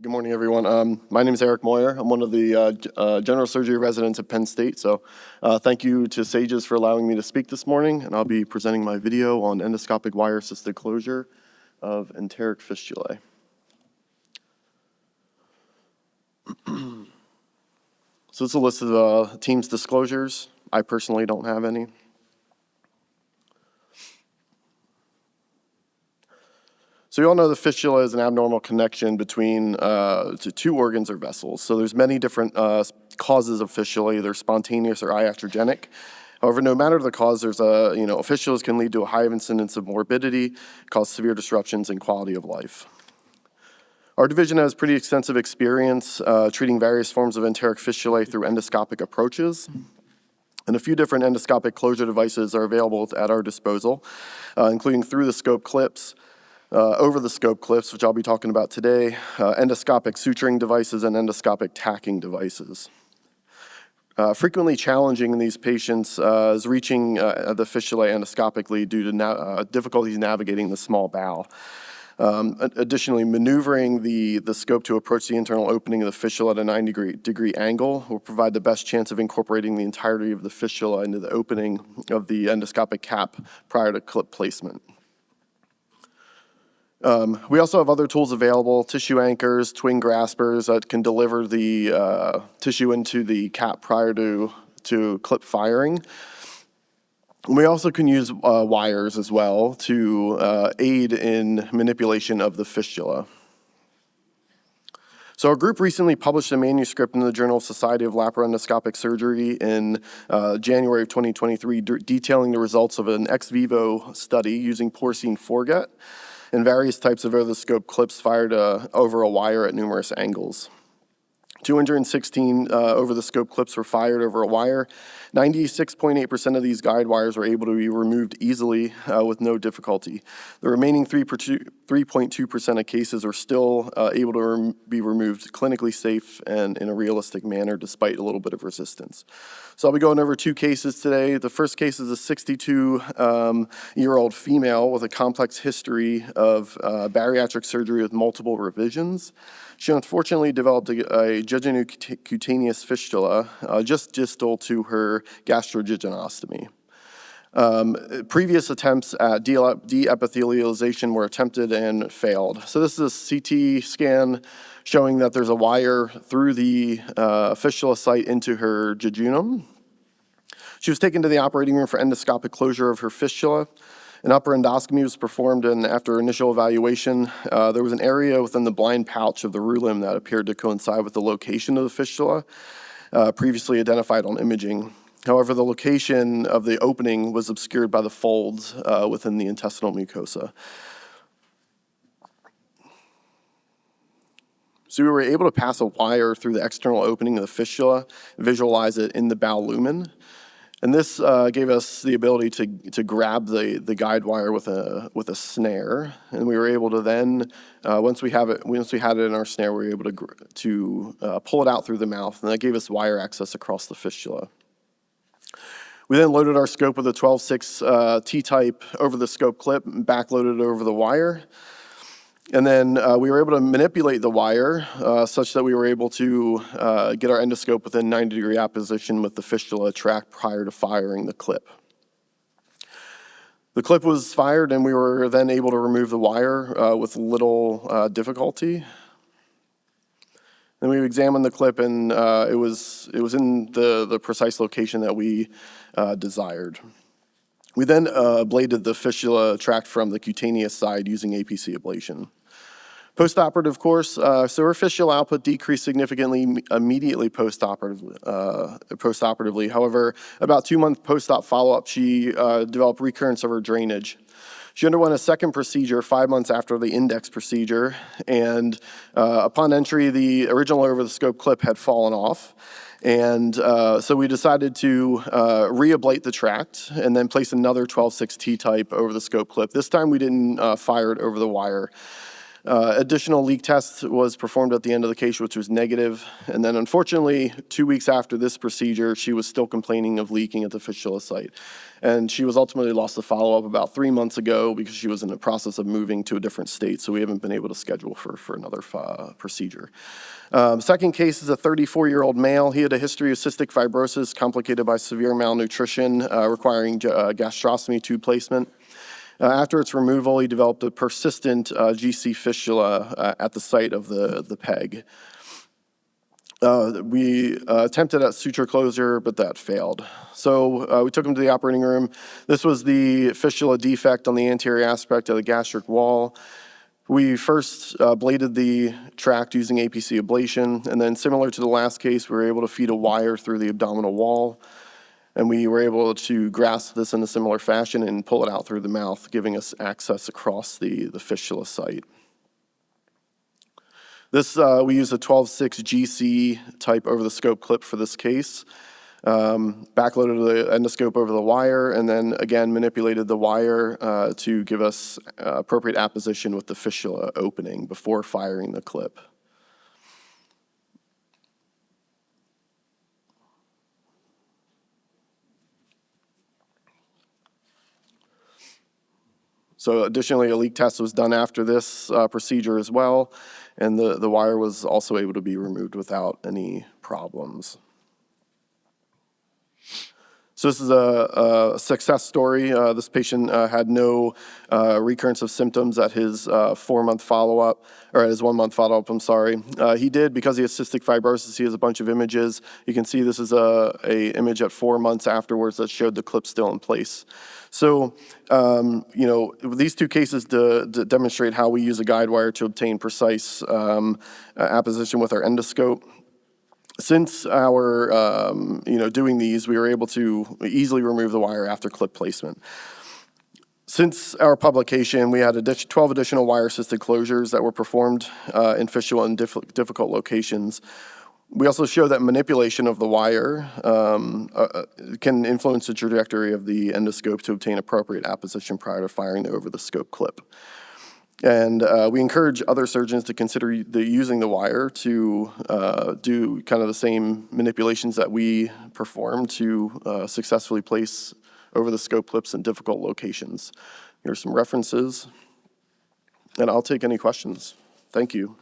Good morning, everyone. My name is Eric Moyer. I'm one of the general surgery residents at Penn State. So thank you to SAGES for allowing me to speak this morning. And I'll be presenting my video on endoscopic wire-assisted closure of enteric fistulae. So it's a list of team's disclosures. I personally don't have any. So you all know the fistula is an abnormal connection between two organs or vessels. So there's many different causes of fistulae, either spontaneous or iatrogenic. However, no matter the cause, there's fistulas can lead to a high incidence of morbidity, cause severe disruptions in quality of life. Our division has pretty extensive experience treating various forms of enteric fistulae through endoscopic approaches. And a few different endoscopic closure devices are available at our disposal, including through-the-scope clips, over-the-scope clips, which I'll be talking about today, endoscopic suturing devices, and endoscopic tacking devices. Frequently challenging in these patients is reaching the fistulae endoscopically due to difficulties navigating the small bowel. Additionally, maneuvering the scope to approach the internal opening of the fistula at a 90-degree angle will provide the best chance of incorporating the entirety of the fistula into the opening of the endoscopic cap prior to clip placement. We also have other tools available, tissue anchors, twin graspers that can deliver the tissue into the cap prior to clip firing. We also can use wires as well to aid in manipulation of the fistula. So our group recently published a manuscript in the Journal of Society of Laparoendoscopic Surgery in January of 2023 detailing the results of an ex vivo study using porcine foregut and various types of over-the-scope clips fired over a wire at numerous angles. 216 over-the-scope clips were fired over a wire. 96.8% of these guide wires were able to be removed easily with no difficulty. The remaining 3.2% of cases are still able to be removed clinically safe and in a realistic manner despite a little bit of resistance. So I'll be going over two cases today. The first case is a 62-year-old female with a complex history of bariatric surgery with multiple revisions. She unfortunately developed a jejuno-cutaneous fistula just distal to her gastrojejunectomy. Previous attempts at de-epithelialization were attempted and failed. So this is a CT scan showing that there's a wire through the fistula site into her jejunum. She was taken to the operating room for endoscopic closure of her fistula. An upper endoscopy was performed, and after initial evaluation, there was an area within the blind pouch of the rulum that appeared to coincide with the location of the fistula, previously identified on imaging. However, the location of the opening was obscured by the folds within the intestinal mucosa. So we were able to pass a wire through the external opening of the fistula, visualize it in the bowel lumen. And this gave us the ability to grab the guide wire with a snare, and we were able to then, once we had it in our snare, we were able to pull it out through the mouth, and that gave us wire access across the fistula. We then loaded our scope with a 12/6 T-type over-the-scope clip, and backloaded it over the wire. And then we were able to manipulate the wire such that we were able to get our endoscope within 90-degree apposition with the fistula track prior to firing the clip. The clip was fired, and we were then able to remove the wire with little difficulty. Then we examined the clip, and it was in the precise location that we desired. We then ablated the fistula tract from the cutaneous side using APC ablation. Post-operative course, so her fistula output decreased significantly immediately post-operatively. However, about 2 months post-op follow-up, she developed recurrence of her drainage. She underwent a second procedure 5 months after the index procedure, and upon entry, the original over-the-scope clip had fallen off. And so we decided to re-ablate the tract and then place another 12/6 T-type over-the-scope clip. This time we didn't fire it over the wire. Additional leak test was performed at the end of the case, which was negative. And then unfortunately, 2 weeks after this procedure, she was still complaining of leaking at the fistula site. And she was ultimately lost to follow-up about 3 months ago because she was in the process of moving to a different state, so we haven't been able to schedule for another procedure. Second case is a 34-year-old male. He had a history of cystic fibrosis complicated by severe malnutrition, requiring gastrostomy tube placement. After its removal, he developed a persistent GC fistula at the site of the peg. We attempted at suture closure, but that failed. So we took him to the operating room. This was the fistula defect on the anterior aspect of the gastric wall. We first bladed the tract using APC ablation, and then similar to the last case, we were able to feed a wire through the abdominal wall. And we were able to grasp this in a similar fashion and pull it out through the mouth, giving us access across the fistula site. This, we used a 12/6 GC type over-the-scope clip for this case. Backloaded the endoscope over the wire, and then again manipulated the wire to give us appropriate apposition with the fistula opening before firing the clip. So additionally, a leak test was done after this procedure as well, and the wire was also able to be removed without any problems. So this is a success story. This patient had no recurrence of symptoms at his 4-month follow-up, or at his 1-month follow-up, I'm sorry. He did, because he has cystic fibrosis, he has a bunch of images. You can see this is a image at 4 months afterwards that showed the clip still in place. So, you know, these two cases to demonstrate how we use a guide wire to obtain precise apposition with our endoscope. Since our, you know, doing these, we were able to easily remove the wire after clip placement. Since our publication, we had 12 additional wire-assisted closures that were performed in fistula in difficult locations. We also show that manipulation of the wire can influence the trajectory of the endoscope to obtain appropriate apposition prior to firing the over-the-scope clip. And we encourage other surgeons to consider using the wire to do kind of the same manipulations that we perform to successfully place over-the-scope clips in difficult locations. Here's some references, and I'll take any questions. Thank you.